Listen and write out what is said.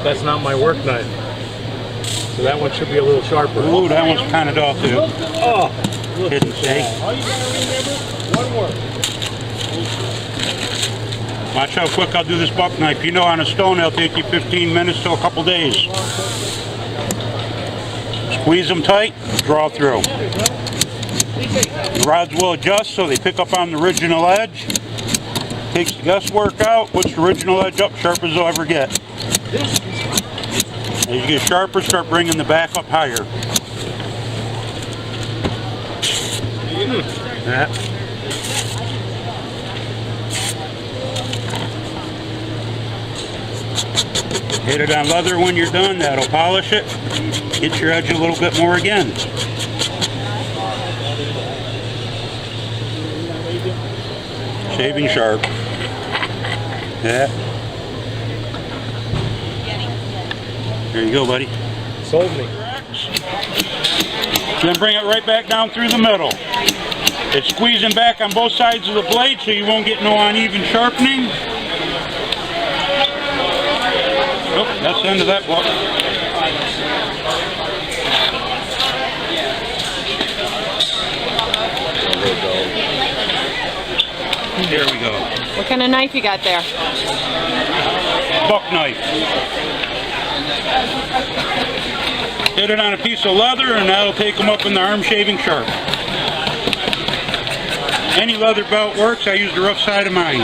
but that's not my work knife. So that one should be a little sharper. Ooh, that one's kind of dull too. Oh, Didn't say. all you gotta remember, one word. Watch how quick I'll do this buck knife. You know, on a stone, it'll take you 15 minutes to a couple days. Squeeze them tight, draw through. The rods will adjust so they pick up on the original edge. Takes the guesswork out, puts the original edge up sharp as they'll ever get. As you get sharper, start bringing the back up higher. That. Hit it on leather when you're done, that'll polish it. Get your edge a little bit more again. Shaving sharp. Yeah. There you go, buddy. Sold me. Then bring it right back down through the middle. It's squeezing back on both sides of the blade so you won't get no uneven sharpening. Oh, that's the end of that block. There we go. What kind of knife you got there? Buck knife. Hit it on a piece of leather and that'll take them up in the arm shaving sharp. Any leather belt works. I use the rough side of mine.